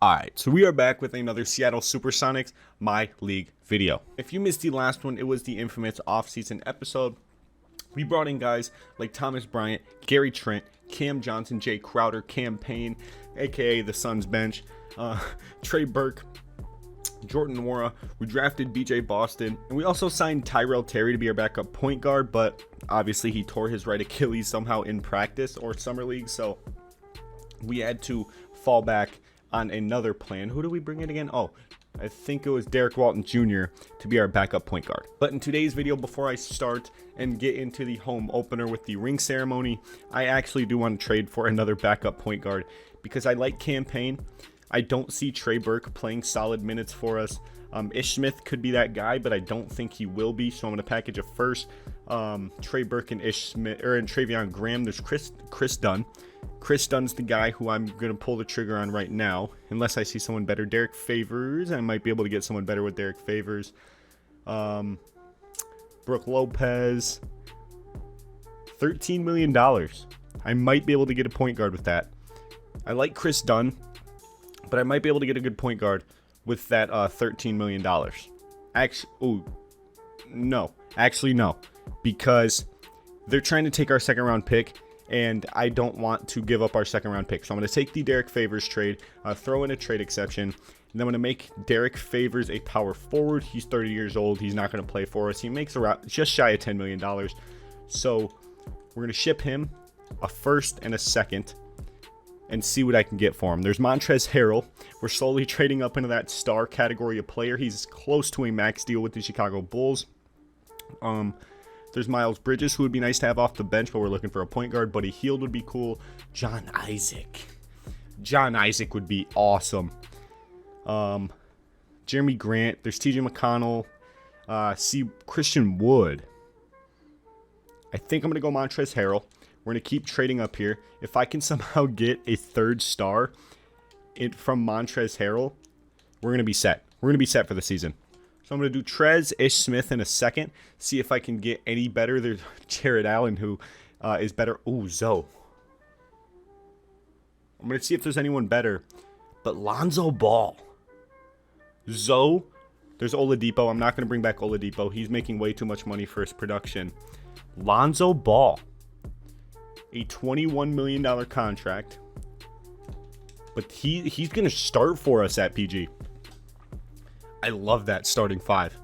Alright, so we are back with another Seattle Supersonics My League video. If you missed the last one, it was the infamous off-season episode. We brought in guys like Thomas Bryant, Gary Trent, Cam Johnson, Jay Crowder, Cam Payne, aka the Suns bench, Trey Burke, Jordan Nwora. We drafted BJ Boston, and we also signed Tyrell Terry to be our backup point guard, but obviously he tore his right Achilles somehow in practice or summer league, so we had to fall back on another plan. Who do we bring in again? Oh, I think it was Derek Walton Jr. to be our backup point guard. But in today's video, before I start and get into the home opener with the ring ceremony, I actually do want to trade for another backup point guard because I like Cam Payne. I don't see Trey Burke playing solid minutes for us. Ish Smith could be that guy, but I don't think he will be, so I'm going to package a first. Trey Burke and Ish Smith, and Travion Graham. There's Chris Dunn. Chris Dunn's the guy who I'm going to pull the trigger on right now, unless I see someone better. Derek Favors, I might be able to get someone better with Derek Favors. Brooke Lopez, $13 million. I might be able to get a point guard with that. I like Chris Dunn, but I might be able to get a good point guard with that $13 million. Actually, no, because they're trying to take our second round pick, and I don't want to give up our second round pick. So I'm going to take the Derek Favors trade, throw in a trade exception, and then I'm going to make Derek Favors a power forward. He's 30 years old. He's not going to play for us. He makes around just shy of $10 million. So we're going to ship him a first and a second and see what I can get for him. There's Montrezl Harrell. We're slowly trading up into that star category of player. He's close to a max deal with the Chicago Bulls. There's Miles Bridges, who would be nice to have off the bench, but we're looking for a point guard. Buddy Hield would be cool. John Isaac would be awesome. Jeremy Grant. There's TJ McConnell. Christian Wood. I think I'm going to go Montrezl Harrell. We're going to keep trading up here. If I can somehow get a third star from Montrezl Harrell, we're going to be set. We're going to be set for the season. So I'm going to do Trez, Ish Smith in a second. See if I can get any better. There's Jared Allen, who is better. Ooh, Zoe. I'm going to see if there's anyone better. But Lonzo Ball. Zoe. There's Oladipo. I'm not going to bring back Oladipo. He's making way too much money for his production. Lonzo Ball. A $21 million contract. But he's going to start for us at PG. I love that starting five.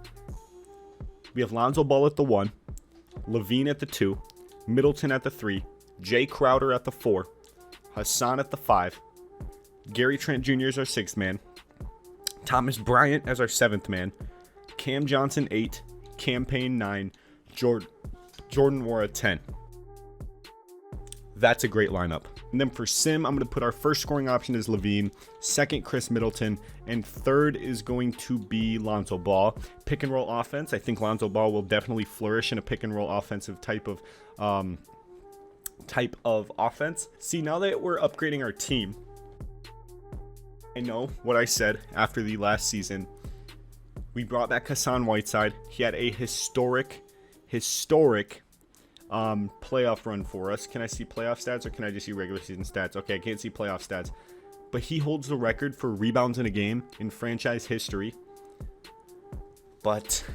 We have Lonzo Ball at the 1, Levine at the 2, Middleton at the 3, Jay Crowder at the 4, Hassan at the 5, Gary Trent Jr. is our 6th man, Thomas Bryant as our 7th man, Cam Johnson 8, Cam Payne 9, Jordan Nwora 10. That's a great lineup. And then for Sim, I'm going to put our first scoring option as Levine, second Chris Middleton, and third is going to be Lonzo Ball. Pick and roll offense. I think Lonzo Ball will definitely flourish in a pick and roll offensive type of offense. See, now that we're upgrading our team, I know what I said after the last season. We brought back Hassan Whiteside. He had a historic playoff run for us. Can I see playoff stats or can I just see regular season stats? Okay, I can't see playoff stats. But he holds the record for rebounds in a game in franchise history. But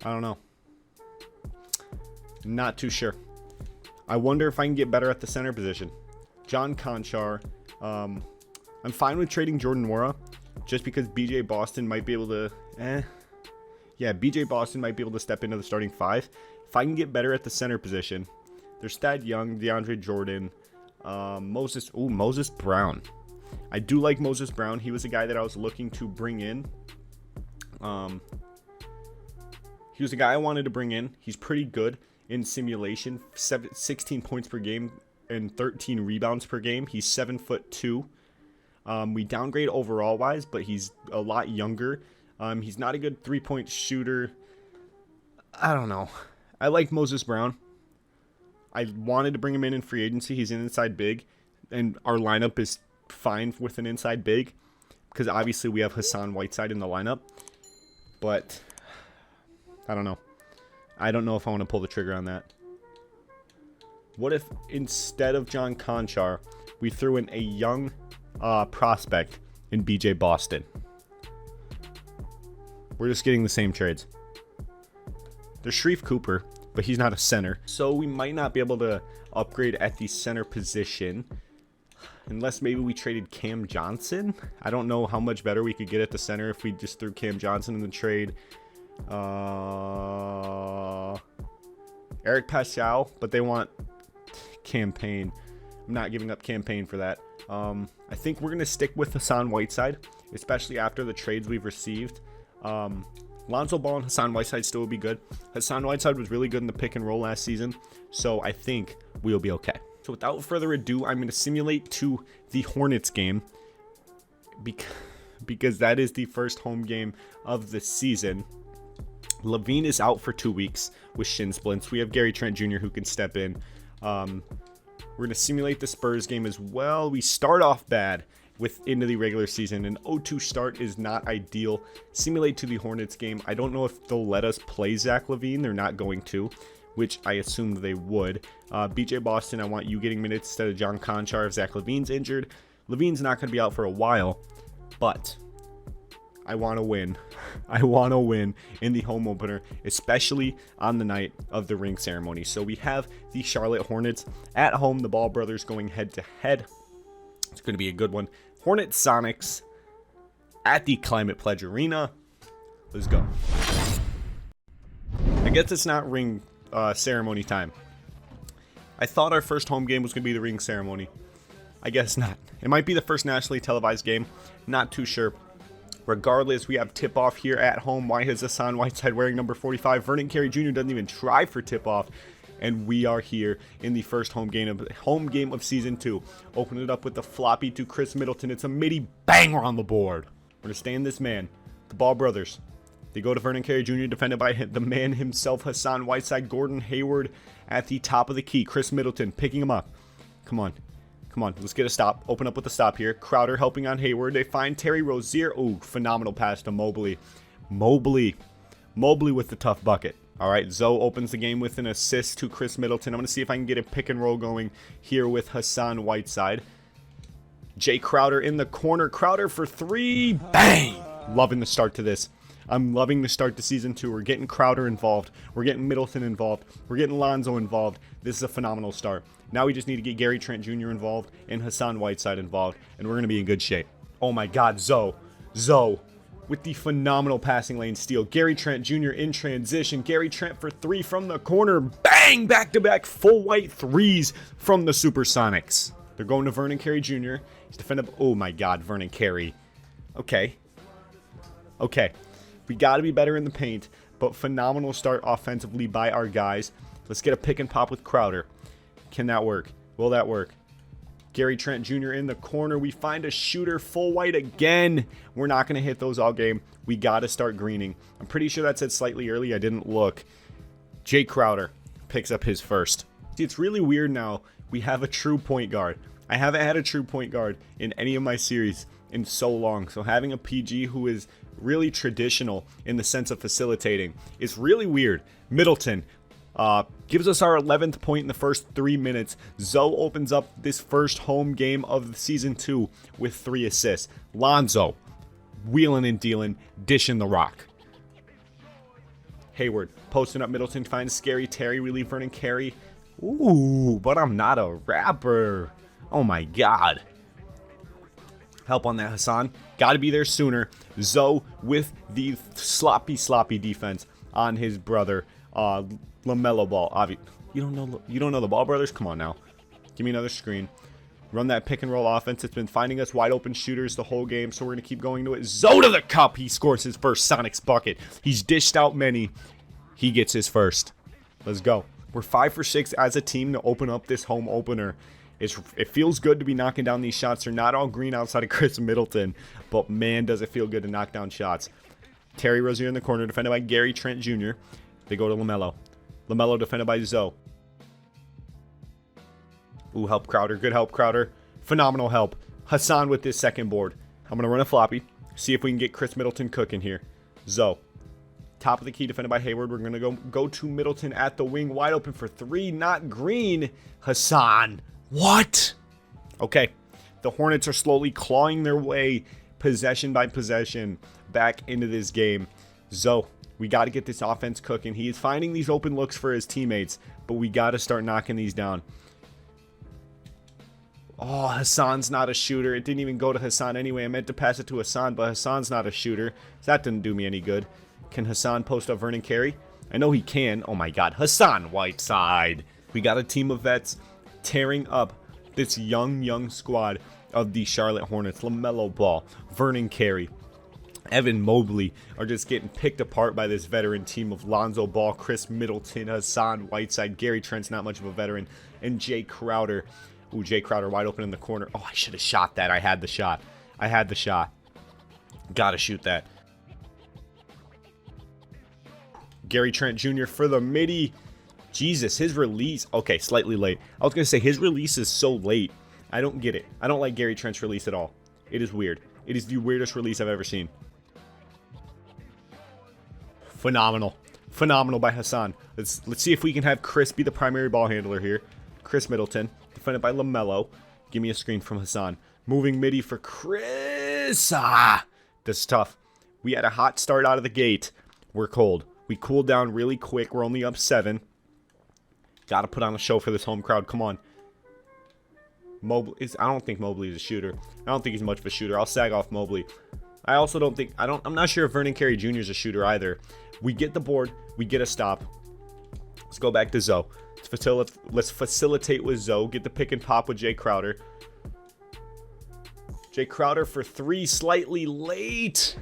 I don't know. Not too sure. I wonder if I can get better at the center position. John Conchar. I'm fine with trading Jordan Nwora just because BJ Boston might be able to BJ Boston might be able to step into the starting 5. If I can get better at the center position, there's Thad Young, DeAndre Jordan, Moses Brown. I do like Moses Brown. He was a guy that I was looking to bring in. He was a guy I wanted to bring in. He's pretty good in simulation. 16 points per game and 13 rebounds per game. He's 7'2". We downgrade overall wise, but he's a lot younger. He's not a good three-point shooter. I don't know. I like Moses Brown. I wanted to bring him in free agency. He's an inside big, and our lineup is fine with an inside big because obviously we have Hassan Whiteside in the lineup. But I don't know. I don't know if I want to pull the trigger on that. What if instead of John Conchar, we threw in a young prospect in BJ Boston. We're just getting the same trades. There's Shreve Cooper, but he's not a center. So we might not be able to upgrade at the center position. Unless maybe we traded Cam Johnson. I don't know how much better we could get at the center if we just threw Cam Johnson in the trade. Eric Paschal, but they want Campaign. I'm not giving up Campaign for that. I think we're going to stick with Hassan Whiteside, especially after the trades we've received. Lonzo Ball and Hassan Whiteside still would be good. Hassan Whiteside was really good in the pick and roll last season, so I think we'll be okay. So without further ado, I'm going to simulate to the Hornets game because that is the first home game of the season. Levine is out for 2 weeks with shin splints. We have Gary Trent Jr. who can step in. We're going to simulate the Spurs game as well. We start off bad into the regular season. An 0-2 start is not ideal. Simulate to the Hornets game. I don't know if they'll let us play Zach LaVine. They're not going to, which I assumed they would. BJ Boston, I want you getting minutes instead of John Conchar if Zach LaVine's injured. LaVine's not going to be out for a while, but I want to win. I want to win in the home opener, especially on the night of the ring ceremony. So we have the Charlotte Hornets at home. The Ball brothers going head to head. It's going to be a good one. Hornets Sonics at the Climate Pledge Arena. Let's go. I guess it's not ring ceremony time. I thought our first home game was going to be the ring ceremony. I guess not. It might be the first nationally televised game. Not too sure. Regardless, we have tip-off here at home. Why is Hassan Whiteside wearing number 45? Vernon Carey Jr. doesn't even try for tip-off. And we are here in the first home game of Season 2. Open it up with the floppy to Chris Middleton. It's a midi banger on the board. We're going to stay in this man. The Ball brothers. They go to Vernon Carey Jr. defended by the man himself, Hassan Whiteside. Gordon Hayward at the top of the key. Chris Middleton picking him up. Come on. Come on, let's get a stop. Open up with a stop here. Crowder helping on Hayward. They find Terry Rozier. Ooh, phenomenal pass to Mobley. Mobley with the tough bucket. All right, Zoe opens the game with an assist to Chris Middleton. I'm going to see if I can get a pick and roll going here with Hassan Whiteside. Jay Crowder in the corner. Crowder for three. Bang! Loving the start to this. I'm loving the start to Season 2. We're getting Crowder involved. We're getting Middleton involved. We're getting Lonzo involved. This is a phenomenal start. Now we just need to get Gary Trent Jr. involved and Hassan Whiteside involved, and we're going to be in good shape. Oh my God, Zoe with the phenomenal passing lane steal. Gary Trent Jr. in transition. Gary Trent for three from the corner. Bang! Back-to-back full white threes from the Supersonics. They're going to Vernon Carey Jr. He's defended. Oh my God, Vernon Carey. Okay. We got to be better in the paint, but phenomenal start offensively by our guys. Let's get a pick and pop with Crowder. Can that work? Will that work? Gary Trent Jr. in the corner. We find a shooter, full white again. We're not going to hit those all game. We got to start greening. I'm pretty sure that said slightly early. I didn't look. Jay Crowder picks up his first. See, it's really weird now. We have a true point guard. I haven't had a true point guard in any of my series in so long. So having a PG who is really traditional in the sense of facilitating is really weird. Middleton gives us our 11th point in the first 3 minutes. Zoe opens up this first home game of Season 2 with 3 assists. Lonzo, wheeling and dealing, dishing the rock. Hayward, posting up Middleton, finds Scary Terry, relief Vernon Carey. Ooh, but I'm not a rapper. Oh my God. Help on that, Hassan. Got to be there sooner. Zoe with the sloppy defense on his brother, LaMelo Ball. You don't know the Ball brothers? Come on now. Give me another screen. Run that pick and roll offense. It's been finding us wide open shooters the whole game, so we're going to keep going to it. Zoe to the cup. He scores his first Sonics bucket. He's dished out many. He gets his first. Let's go. We're 5 for 6 as a team to open up this home opener. It feels good to be knocking down these shots. They're not all green outside of Chris Middleton, but man, does it feel good to knock down shots. Terry Rozier in the corner, defended by Gary Trent Jr. They go to LaMelo. LaMelo defended by Zoe. Ooh, help Crowder. Good help, Crowder. Phenomenal help. Hassan with this second board. I'm going to run a floppy. See if we can get Chris Middleton cooking here. Zoe. Top of the key, defended by Hayward. We're going to go to Middleton at the wing. Wide open for 3. Not green. Hassan. What? Okay. The Hornets are slowly clawing their way, possession by possession, back into this game. Zoe, we got to get this offense cooking. He is finding these open looks for his teammates, but we got to start knocking these down. Oh, Hassan's not a shooter. It didn't even go to Hassan anyway. I meant to pass it to Hassan, but Hassan's not a shooter. So that didn't do me any good. Can Hassan post up Vernon Carey? I know he can. Oh my god. Hassan Whiteside. We got a team of vets tearing up this young squad of the Charlotte Hornets. LaMelo Ball, Vernon Carey, Evan Mobley are just getting picked apart by this veteran team of Lonzo Ball, Chris Middleton, Hassan Whiteside, Gary Trent's not much of a veteran, and Jay Crowder. Ooh, Jay Crowder wide open in the corner. Oh, I should have shot that. I had the shot. Gotta shoot that. Gary Trent Jr. for the midi. Jesus, his release. Okay, slightly late. I was going to say, his release is so late. I don't get it. I don't like Gary Trent's release at all. It is weird. It is the weirdest release I've ever seen. Phenomenal. Phenomenal by Hassan. Let's see if we can have Chris be the primary ball handler here. Chris Middleton, defended by LaMelo. Give me a screen from Hassan. Moving midi for Chris. This is tough. We had a hot start out of the gate. We're cold. We cooled down really quick. We're only up 7. Got to put on a show for this home crowd. Come on. I don't think Mobley is a shooter. I don't think he's much of a shooter. I'll sag off Mobley. I also don't think... I'm not sure if Vernon Carey Jr. is a shooter either. We get the board. We get a stop. Let's go back to Zoe. Let's facilitate with Zoe. Get the pick and pop with Jay Crowder. Jay Crowder for 3. Slightly late.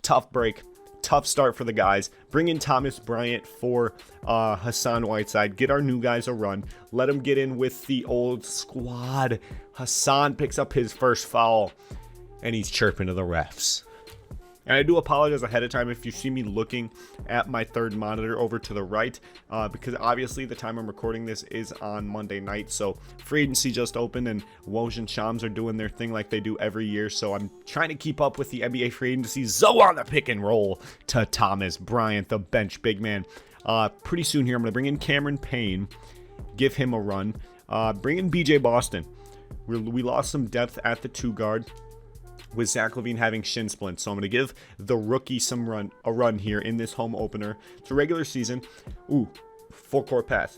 Tough break. Tough start for the guys. Bring in Thomas Bryant for Hassan Whiteside. Get our new guys a run. Let them get in with the old squad. Hassan picks up his first foul. And he's chirping to the refs. And I do apologize ahead of time if you see me looking at my third monitor over to the right, because obviously the time I'm recording this is on Monday night. So free agency just opened and Woj and Shams are doing their thing like they do every year. So I'm trying to keep up with the NBA free agency. Zoe on the pick and roll to Thomas Bryant, the bench big man. Pretty soon here, I'm going to bring in Cameron Payne, give him a run. Bring in BJ Boston. We lost some depth at the 2 guard. With Zach LaVine having shin splints. So I'm going to give the rookie a run here in this home opener. It's a regular season. Ooh, full court pass.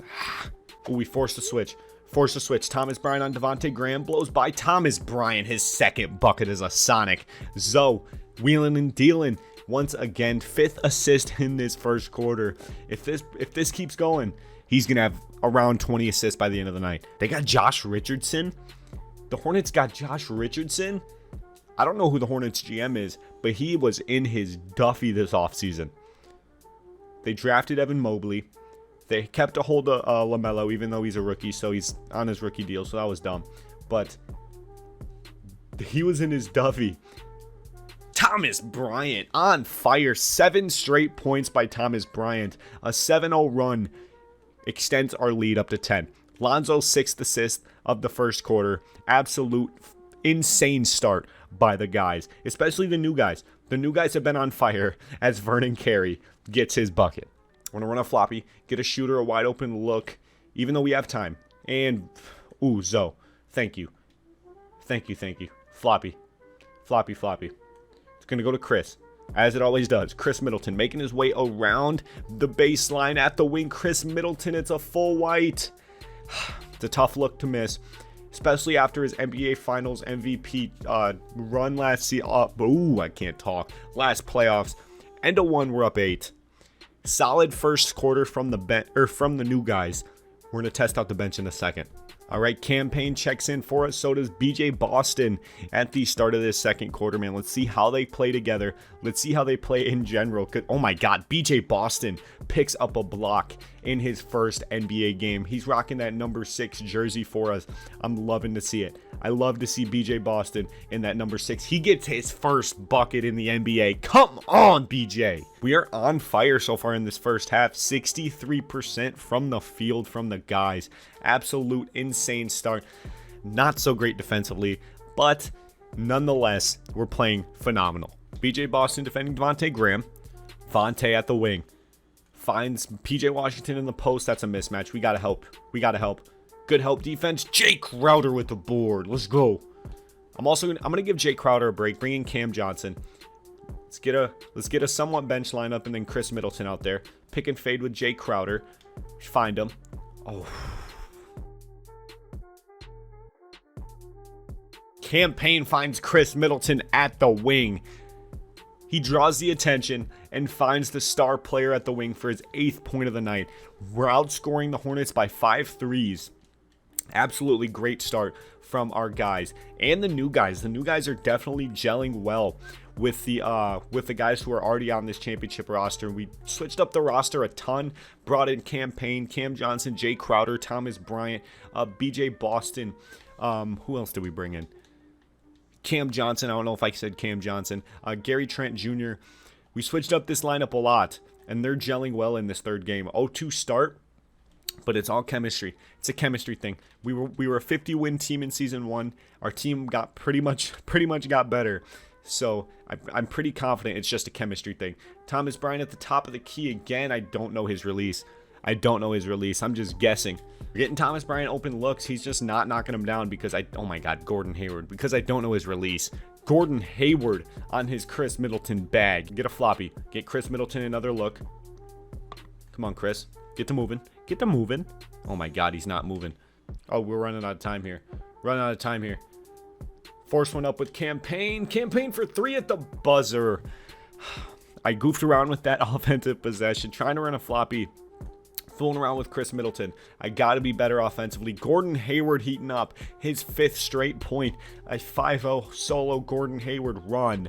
Ooh, we forced a switch. Thomas Bryant on Devontae Graham. Blows by Thomas Bryant. His second bucket is a Sonic. Zoe, wheeling and dealing. Once again, 5th assist in this first quarter. If this keeps going, he's going to have around 20 assists by the end of the night. They got Josh Richardson. The Hornets got Josh Richardson. I don't know who the Hornets GM is, but he was in his Duffy this offseason. They drafted Evan Mobley. They kept a hold of LaMelo, even though he's a rookie, so he's on his rookie deal, so that was dumb. But he was in his Duffy. Thomas Bryant on fire. 7 straight points by Thomas Bryant. A 7-0 run extends our lead up to 10. Lonzo's 6th assist of the first quarter. Absolute insane start by the guys, especially the new guys. The new guys have been on fire as Vernon Carey gets his bucket. We're going to run a floppy, get a shooter a wide open look, even though we have time. And, ooh, Zoe, thank you. Floppy. It's going to go to Chris, as it always does. Chris Middleton making his way around the baseline at the wing. Chris Middleton, it's a full white. It's a tough look to miss, especially after his NBA Finals MVP run last season. I can't talk. Last playoffs. End of 1, we're up 8. Solid first quarter from the new guys. We're gonna test out the bench in a second. All right, campaign checks in for us. So does BJ Boston at the start of this second quarter, man. Let's see how they play together. Let's see how they play in general. Oh my God, BJ Boston picks up a block in his first NBA game. He's rocking that number 6 jersey for us. I'm loving to see it. I love to see BJ Boston in that number 6. He gets his first bucket in the NBA. Come on, BJ. We are on fire so far in this first half. 63% from the field from the guys. Absolute insane start. Not so great defensively, but nonetheless, we're playing phenomenal. BJ Boston defending Devontae Graham. Vontae at the wing. Finds PJ Washington in the post. That's a mismatch. We gotta help. Good help defense. Jay Crowder with the board. Let's go. I'm gonna give Jay Crowder a break. Bring in Cam Johnson. Let's get a somewhat bench lineup, and then Chris Middleton out there. Pick and fade with Jay Crowder. Find him. Oh. Campaign finds Chris Middleton at the wing. He draws the attention and finds the star player at the wing for his 8th point of the night. We're outscoring the Hornets by 5 threes. Absolutely great start from our guys and the new guys. The new guys are definitely gelling well with the guys who are already on this championship roster. We switched up the roster a ton, brought in Campaign, Cam Johnson, Jay Crowder, Thomas Bryant, BJ Boston. Who else did we bring in? Cam Johnson. I don't know if I said Cam Johnson. Gary Trent Jr. We switched up this lineup a lot, and they're gelling well in this third game. 0-2 start, but it's all chemistry. It's a chemistry thing. We were a 50-win team in season 1. Our team got pretty much got better. So I'm pretty confident it's just a chemistry thing. Thomas Bryant at the top of the key again. I don't know his release. I'm just guessing. We're getting Thomas Bryant open looks. He's just not knocking him down because oh my God, Gordon Hayward. Because I don't know his release. Gordon Hayward on his Chris Middleton bag. Get a floppy. Get Chris Middleton another look. Come on, Chris. Get to moving. Get to moving. Oh my God, he's not moving. Oh, we're running out of time here. Force one up with Campaign. Campaign for 3 at the buzzer. I goofed around with that offensive possession, trying to run a floppy. Fooling around with Chris Middleton. I got to be better offensively. Gordon Hayward heating up. His 5th straight point. A 5-0 solo Gordon Hayward run.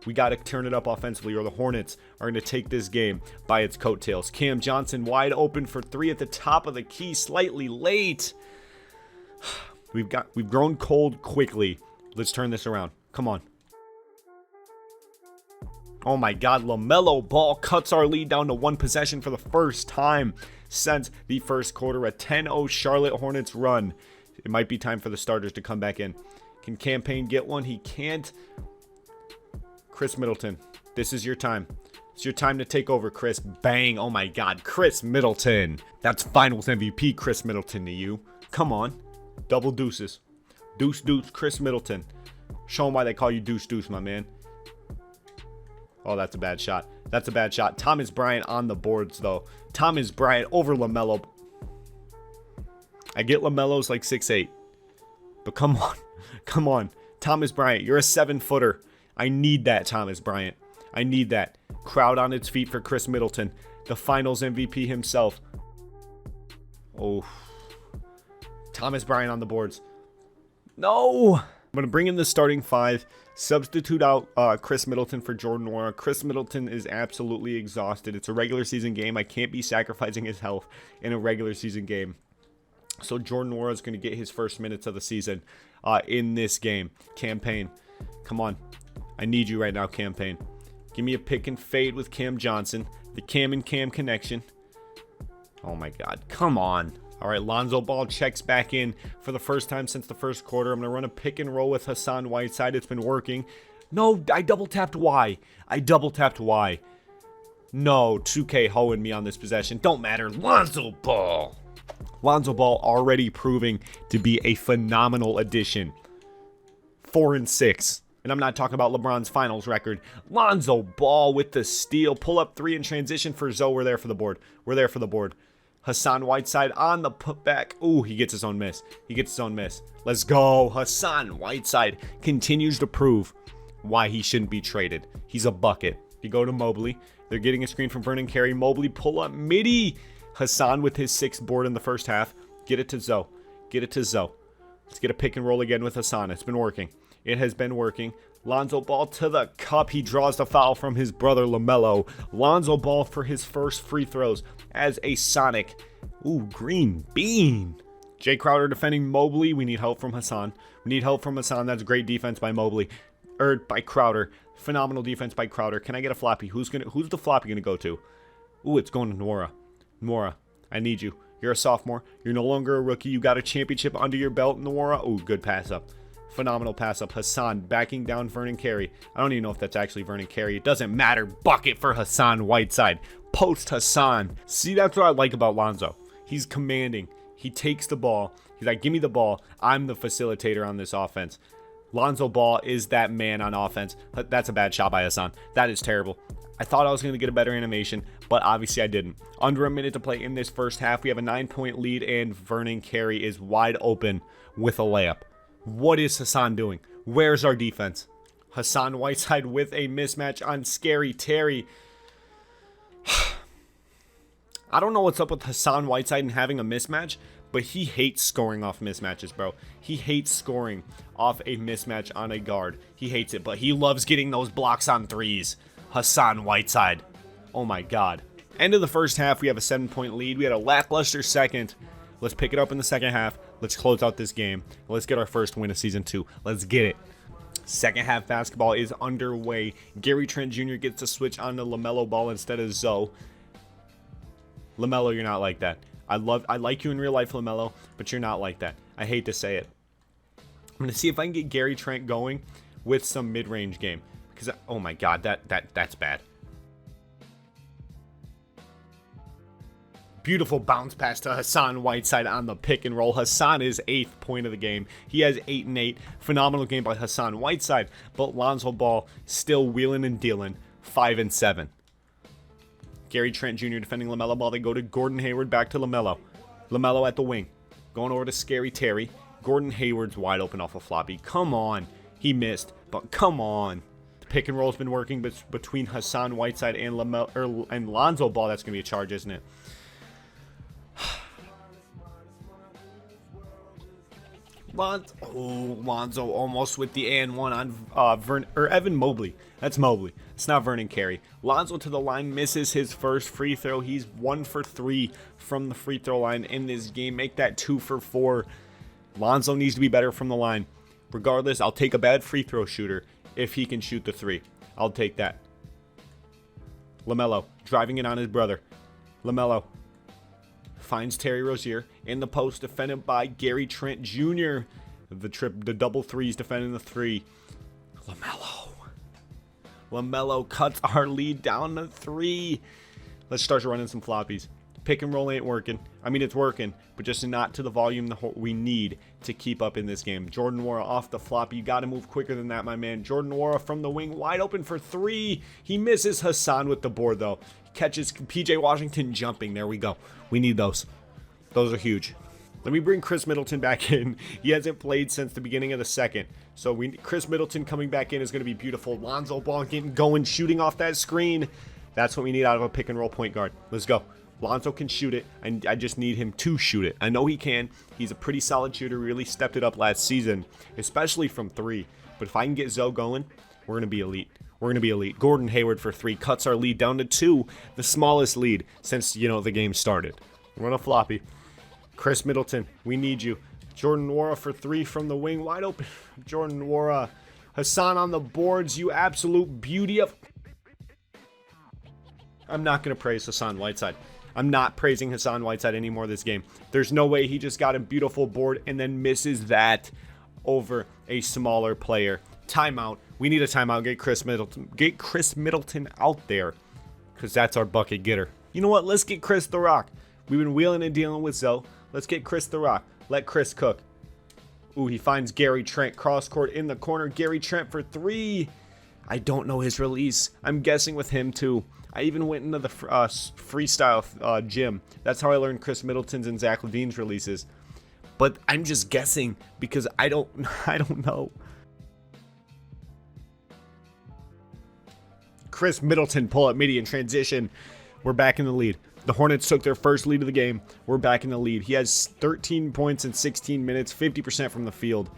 We got to turn it up offensively, or the Hornets are going to take this game by its coattails. Cam Johnson wide open for 3 at the top of the key. Slightly late. We've grown cold quickly. Let's turn this around. Come on. Oh my God, LaMelo Ball cuts our lead down to 1 possession for the first time since the first quarter. A 10-0 Charlotte Hornets run. It might be time for the starters to come back in. Can Campaign get one? He can't. Chris Middleton, this is your time. It's your time to take over, Chris. Bang. Oh my God, Chris Middleton. That's finals MVP Chris Middleton to you. Come on. Double deuces. Deuce, deuce, Chris Middleton. Show him why they call you Deuce, deuce, my man. Oh, that's a bad shot. That's a bad shot. Thomas Bryant on the boards, though. Thomas Bryant over LaMelo. I get LaMelo's like 6'8". But come on. Come on. Thomas Bryant, you're a 7-footer. I need that, Thomas Bryant. I need that. Crowd on its feet for Chris Middleton. The finals MVP himself. Oh. Thomas Bryant on the boards. No! I'm going to bring in the starting 5. Substitute out Chris Middleton for Jordan Nwora. Chris Middleton is absolutely exhausted. It's a regular season game. I can't be sacrificing his health in a regular season game. So Jordan Nwora is going to get his first minutes of the season in this game. Campaign. Come on. I need you right now, Campaign. Give me a pick and fade with Cam Johnson. The Cam and Cam connection. Oh my God. Come on. All right, Lonzo Ball checks back in for the first time since the first quarter. I'm going to run a pick and roll with Hassan Whiteside. It's been working. No, I double-tapped Y. No, 2K hoeing me on this possession. Don't matter. Lonzo Ball. Lonzo Ball already proving to be a phenomenal addition. 4-6. And I'm not talking about LeBron's finals record. Lonzo Ball with the steal. Pull up 3 in transition for Zoe. We're there for the board. Hassan Whiteside on the putback. Ooh, he gets his own miss. Let's go. Hassan Whiteside continues to prove why he shouldn't be traded. He's a bucket. You go to Mobley. They're getting a screen from Vernon Carey. Mobley pull up midi. Hassan with his 6th board in the first half. Get it to Zoe. Let's get a pick and roll again with Hassan. It's been working. It has been working. Lonzo Ball to the cup. He draws the foul from his brother LaMelo. Lonzo Ball for his first free throws as a Sonic. Ooh, green bean. Jay Crowder defending Mobley. We need help from Hassan. That's great defense by Mobley. By Crowder. Phenomenal defense by Crowder. Can I get a floppy? Who's the floppy gonna go to? Ooh, it's going to Nwora. Nwora, I need you. You're a sophomore. You're no longer a rookie. You got a championship under your belt, Nwora. Ooh, good pass up. Phenomenal pass up. Hassan backing down Vernon Carey. I don't even know if that's actually Vernon Carey. It doesn't matter. Bucket for Hassan Whiteside. Post Hassan. See, that's what I like about Lonzo. He's commanding. He takes the ball. He's like, give me the ball. I'm the facilitator on this offense. Lonzo Ball is that man on offense. That's a bad shot by Hassan. That is terrible. I thought I was going to get a better animation, but obviously I didn't. Under a minute to play in this first half. We have a 9-point lead, and Vernon Carey is wide open with a layup. What is Hassan doing? Where's our defense? Hassan Whiteside with a mismatch on Scary Terry. I don't know what's up with Hassan Whiteside and having a mismatch, but he hates scoring off mismatches, bro. He hates scoring off a mismatch on a guard. He hates it, but he loves getting those blocks on threes. Hassan Whiteside. Oh my God. End of the first half, we have a 7-point lead. We had a lackluster second. Let's pick it up in the second half. Let's close out this game. Let's get our first win of season 2. Let's get it. Second half basketball is underway. Gary Trent Jr. gets to switch on to LaMelo Ball instead of Zoe. LaMelo, you're not like that. I like you in real life, LaMelo, but you're not like that. I hate to say it. I'm going to see if I can get Gary Trent going with some mid-range game. Because, oh my God, that's bad. Beautiful bounce pass to Hassan Whiteside on the pick and roll. Hassan is 8th point of the game. He has 8 and 8. Phenomenal game by Hassan Whiteside. But Lonzo Ball still wheeling and dealing. 5 and 7. Gary Trent Jr. defending LaMelo Ball. They go to Gordon Hayward, back to LaMelo. LaMelo at the wing. Going over to Scary Terry. Gordon Hayward's wide open off a floppy. Come on. He missed, but come on. The pick and roll's been working between Hassan Whiteside and Lonzo Ball. That's going to be a charge, isn't it? Lonzo almost with the and one on Evan Mobley. That's Mobley. It's not Vernon Carey. Lonzo to the line, misses his first free throw. He's 1 for 3 from the free throw line in this game. Make that 2 for 4. Lonzo needs to be better from the line. Regardless, I'll take a bad free throw shooter if he can shoot the 3. I'll take that. LaMelo driving it on his brother. LaMelo finds Terry Rozier in the post, defended by Gary Trent Jr. The double threes defending the 3. LaMelo cuts our lead down to 3. Let's start running some floppies. Pick and roll ain't working. I mean, it's working, but just not to the volume we need to keep up in this game. Jordan Nwora off the flop. You got to move quicker than that, my man. Jordan Nwora from the wing, wide open for 3. He misses. Hassan with the board, though. Catches PJ Washington jumping. There we go. We need those. Those are huge. Let me bring Chris Middleton back in. He hasn't played since the beginning of the second. So Chris Middleton coming back in is going to be beautiful. Lonzo Ball getting going, shooting off that screen. That's what we need out of a pick and roll point guard. Let's go. Lonzo can shoot it, and I just need him to shoot it. I know he can. He's a pretty solid shooter. Really stepped it up last season, especially from 3. But if I can get Zoe going, we're going to be elite. We're going to be elite. Gordon Hayward for 3 cuts our lead down to 2, the smallest lead since, the game started. Run a floppy. Chris Middleton, we need you. Jordan Nwora for 3 from the wing, wide open. Jordan Nwora. Hassan on the boards, you absolute beauty of... I'm not going to praise Hassan Whiteside. I'm not praising Hassan Whiteside anymore this game. There's no way he just got a beautiful board and then misses that over a smaller player. Timeout. We need a timeout. Get Chris Middleton out there, because that's our bucket getter. You know what? Let's get Chris the Rock. We've been wheeling and dealing with Zoe. Let's get Chris the Rock. Let Chris cook. Ooh, he finds Gary Trent cross court in the corner. Gary Trent for 3. I don't know his release. I'm guessing with him too. I even went into the freestyle gym. That's how I learned Chris Middleton's and Zach LaVine's releases. But I'm just guessing because I don't know. Chris Middleton pull up midi in transition. We're back in the lead. The Hornets took their first lead of the game. We're back in the lead. He has 13 points in 16 minutes, 50% from the field,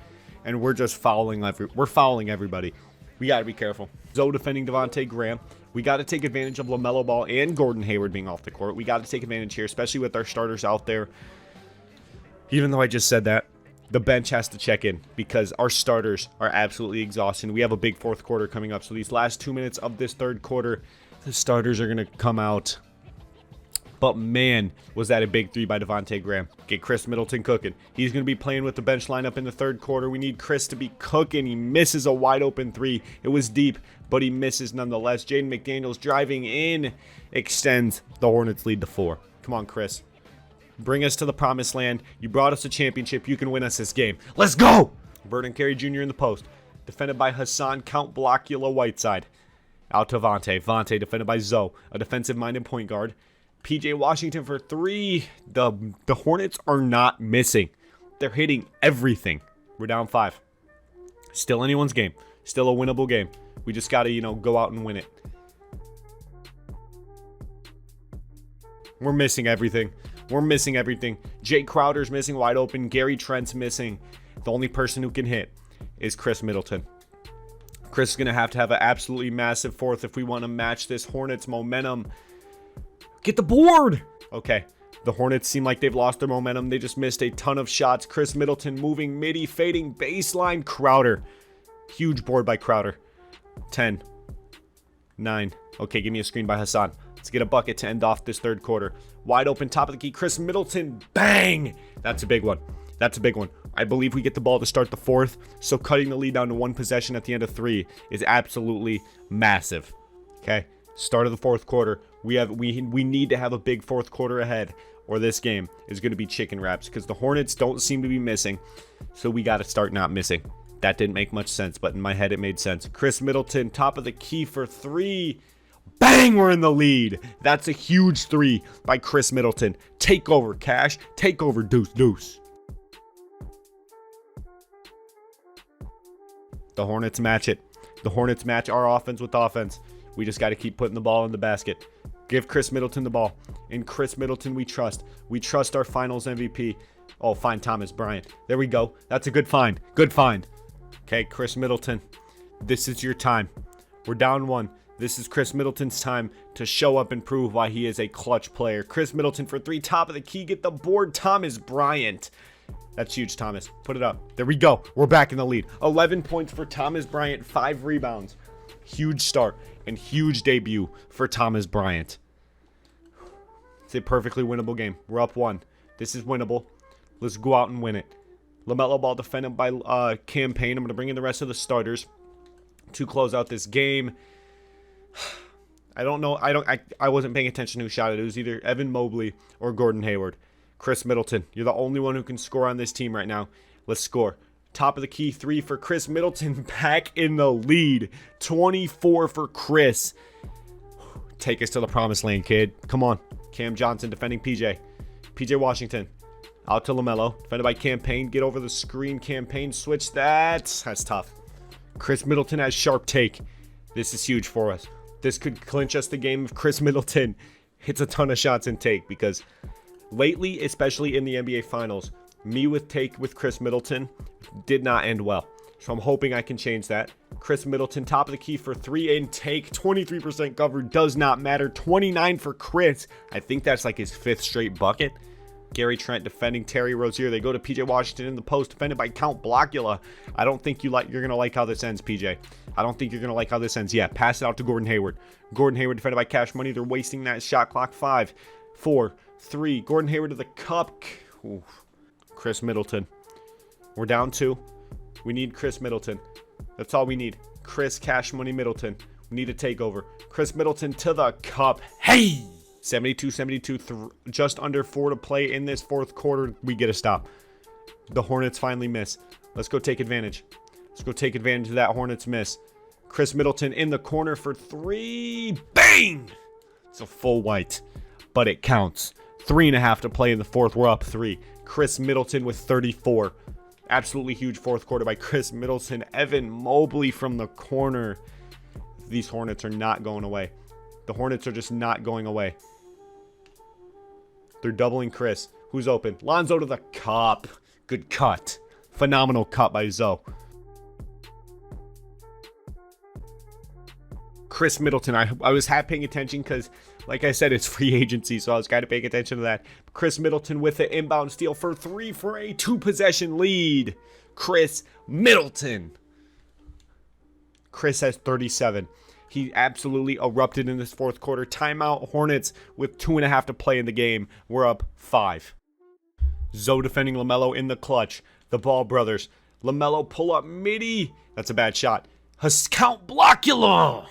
and we're just fouling everybody. We got to be careful. Zoe defending Devontae Graham. We got to take advantage of LaMelo Ball and Gordon Hayward being off the court. We got to take advantage here, especially with our starters out there. Even though I just said that, the bench has to check in because our starters are absolutely exhausted. We have a big fourth quarter coming up. So these last 2 minutes of this third quarter, the starters are going to come out. But man, was that a big 3 by Devontae Graham. Get Chris Middleton cooking. He's going to be playing with the bench lineup in the third quarter. We need Chris to be cooking. He misses a wide open 3. It was deep, but he misses nonetheless. Jaden McDaniels driving in, extends the Hornets lead to 4. Come on, Chris. Bring us to the promised land. You brought us a championship. You can win us this game. Let's go! Vernon Carey Jr. in the post. defended by Hassan, Count Blockula Whiteside. Out to Vontae. Vontae defended by Zoe, a defensive-minded point guard. PJ Washington for 3. The Hornets are not missing. They're hitting everything. We're down 5. Still anyone's game. Still a winnable game. We just got to, go out and win it. We're missing everything. We're missing everything. Jay Crowder's missing wide open. Gary Trent's missing. The only person who can hit is Chris Middleton. Chris is going to have an absolutely massive fourth if we want to match this Hornets momentum. Get the board! Okay. The Hornets seem like they've lost their momentum. They just missed a ton of shots. Chris Middleton moving midi, fading baseline. Crowder. Huge board by Crowder. 10. 9. Okay, give me a screen by Hassan. Let's get a bucket to end off this third quarter. Wide open, top of the key. Chris Middleton. Bang! That's a big one. That's a big one. I believe we get the ball to start the fourth. So cutting the lead down to 1 possession at the end of 3 is absolutely massive. Okay? Start of the fourth quarter. We need to have a big fourth quarter ahead, or this game is going to be chicken wraps because the Hornets don't seem to be missing. So we got to start not missing. That didn't make much sense, but in my head it made sense. Chris Middleton, top of the key for 3. Bang! We're in the lead. That's a huge 3 by Chris Middleton. Take over, Cash. Take over, Deuce, Deuce. The Hornets match it. The Hornets match our offense with offense. We just got to keep putting the ball in the basket. Give Chris Middleton the ball. In Chris Middleton we trust. We trust our finals MVP. Oh, find Thomas Bryant. There we go. That's a good find. Good find. Okay, Chris Middleton. This is your time. We're down 1. This is Chris Middleton's time to show up and prove why he is a clutch player. Chris Middleton for 3. Top of the key. Get the board. Thomas Bryant. That's huge, Thomas. Put it up. There we go. We're back in the lead. 11 points for Thomas Bryant. 5 rebounds. Huge start and huge debut for Thomas Bryant. It's a perfectly winnable game. We're up 1. This is winnable. Let's go out and win it. LaMelo Ball defended by Campaign. I'm going to bring in the rest of the starters to close out this game. I don't know. I wasn't paying attention who shot it. It was either Evan Mobley or Gordon Hayward. Chris Middleton, you're the only one who can score on this team right now. Let's score. Top of the key 3 for Chris Middleton. Back in the lead. 24 for Chris. Take us to the promised land, kid. Come on. Cam Johnson defending PJ. PJ Washington. Out to LaMelo. Defended by Campaign. Get over the screen. Campaign. Switch that. That's tough. Chris Middleton has sharp take. This is huge for us. This could clinch us the game if Chris Middleton hits a ton of shots in take, because lately, especially in the NBA Finals, me with take with Chris Middleton did not end well. So I'm hoping I can change that. Chris Middleton, top of the key for 3 in take. 23% cover, does not matter. 29 for Chris. I think that's like his 5th straight bucket. Gary Trent defending Terry Rozier. They go to PJ Washington in the post, defended by Count Blockula. I don't think you're going to like how this ends, PJ. I don't think you're going to like how this ends. Yeah, pass it out to Gordon Hayward. Gordon Hayward defended by Cash Money. They're wasting that shot clock. 5, 4, 3. Gordon Hayward to the cup. Oof. Chris Middleton. We're down 2. We need Chris Middleton. That's all we need. Chris Cash Money Middleton. We need a takeover. Chris Middleton to the cup. Hey! 72-72, just under 4 to play in this fourth quarter. We get a stop. The Hornets finally miss. Let's go take advantage. Let's go take advantage of that Hornets miss. Chris Middleton in the corner for 3. Bang! It's a full white, but it counts. 3.5 to play in the fourth. We're up 3. Chris Middleton with 34. Absolutely huge fourth quarter by Chris Middleton. Evan Mobley from the corner. These Hornets are not going away. The Hornets are just not going away. They're doubling Chris. Who's open? Lonzo to the cup. Good cut. Phenomenal cut by Zoe. Chris Middleton. I was half paying attention because, like I said, it's free agency, so I was kind of paying attention to that. Chris Middleton with the inbound steal for 3 for a 2-possession lead. Chris Middleton. Chris has 37. He absolutely erupted in this fourth quarter. Timeout, Hornets with 2.5 to play in the game. We're up 5. Zoe defending LaMelo in the clutch. The Ball brothers. LaMelo pull up midi. That's a bad shot. Count Blockula.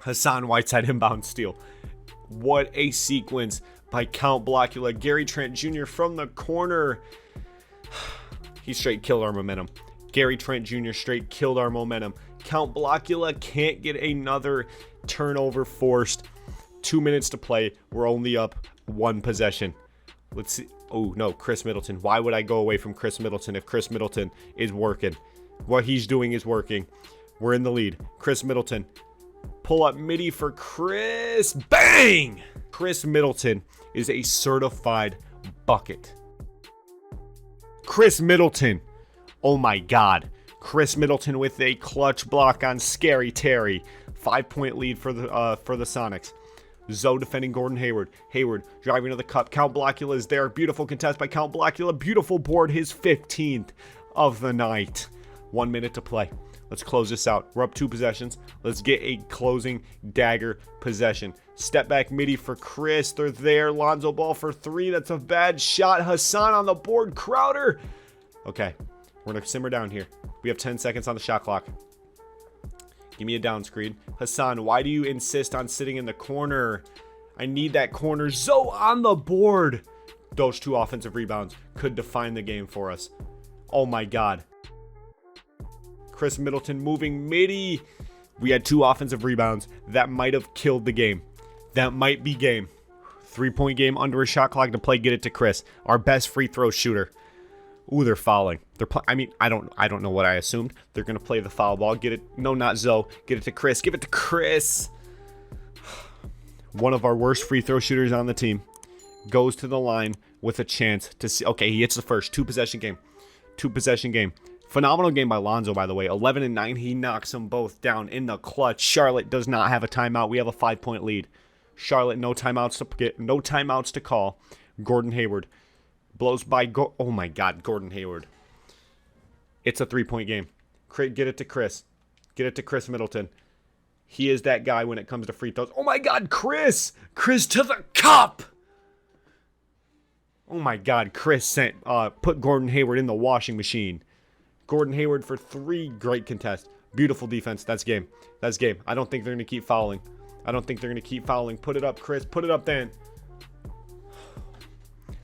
Hassan Whiteside inbound steal. What a sequence by Count Blockula. Gary Trent Jr. from the corner. He straight killed our momentum. Gary Trent Jr. straight killed our momentum. Count Blockula can't get another turnover forced. 2 minutes to play. We're only up 1 possession. Let's see. Oh, no, Chris Middleton. Why would I go away from Chris Middleton if Chris Middleton is working? What he's doing is working. We're in the lead. Chris Middleton. Pull up midi for Chris. Bang! Chris Middleton is a certified bucket. Chris Middleton. Oh my God. Chris Middleton with a clutch block on Scary Terry. 5-point lead for the Sonics. Zoe defending Gordon Hayward. Hayward driving to the cup. Count Blockula is there. Beautiful contest by Count Blockula. Beautiful board. His 15th of the night. 1 minute to play. Let's close this out. We're up 2 possessions. Let's get a closing dagger possession. Step back midi for Chris. They're there. Lonzo ball for 3. That's a bad shot. Hassan on the board. Crowder. Okay. We're going to simmer down here. We have 10 seconds on the shot clock. Give me a down screen. Hassan, why do you insist on sitting in the corner? I need that corner. Zoe on the board. Those 2 offensive rebounds could define the game for us. Oh my God. Chris Middleton moving midi. We had 2 offensive rebounds. That might have killed the game. That might be game. 3-point game under a shot clock to play. Get it to Chris. Our best free throw shooter. Ooh, they're fouling. I don't know what I assumed. They're going to play the foul ball. Get it. No, not Zoe. Get it to Chris. Give it to Chris. One of our worst free throw shooters on the team goes to the line with a chance to see. Okay, he hits the first. 2-possession game. 2-possession game. Phenomenal game by Lonzo, by the way. 11 and 9. He knocks them both down in the clutch. Charlotte does not have a timeout. We have a 5-point lead. Charlotte, no timeouts to call. Gordon Hayward blows by. Oh my God, Gordon Hayward. It's a 3-point game. Get it to Chris. Get it to Chris Middleton. He is that guy when it comes to free throws. Oh my God, Chris! Chris to the cup! Oh my God, Chris put Gordon Hayward in the washing machine. Gordon Hayward for 3. Great contest. Beautiful defense. That's game. That's game. I don't think they're going to keep fouling. Put it up, Chris. Put it up, Dan.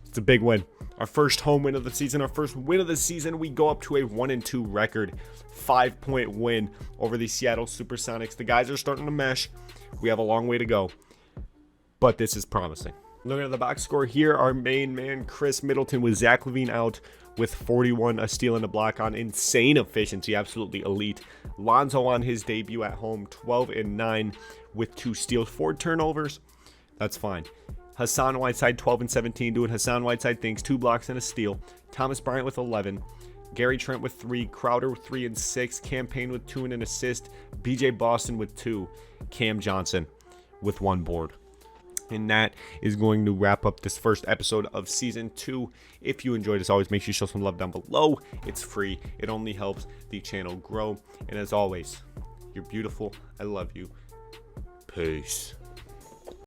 It's a big win. Our first home win of the season. Our first win of the season. We go up to a 1-2 record. 5-point win over the Seattle Supersonics. The guys are starting to mesh. We have a long way to go. But this is promising. Looking at the box score here, our main man, Chris Middleton, with Zach LaVine out with 41, a steal and a block on insane efficiency, absolutely elite. Lonzo on his debut at home, 12 and 9 with 2 steals, 4 turnovers. That's fine. Hassan Whiteside, 12 and 17, doing Hassan Whiteside things, 2 blocks and a steal. Thomas Bryant with 11. Gary Trent with 3. Crowder with 3 and 6. Cam Payne with 2 and an assist. BJ Boston with 2. Cam Johnson with 1 board. And that is going to wrap up this first episode of Season 2. If you enjoyed, as always, make sure you show some love down below. It's free. It only helps the channel grow. And as always, you're beautiful. I love you. Peace.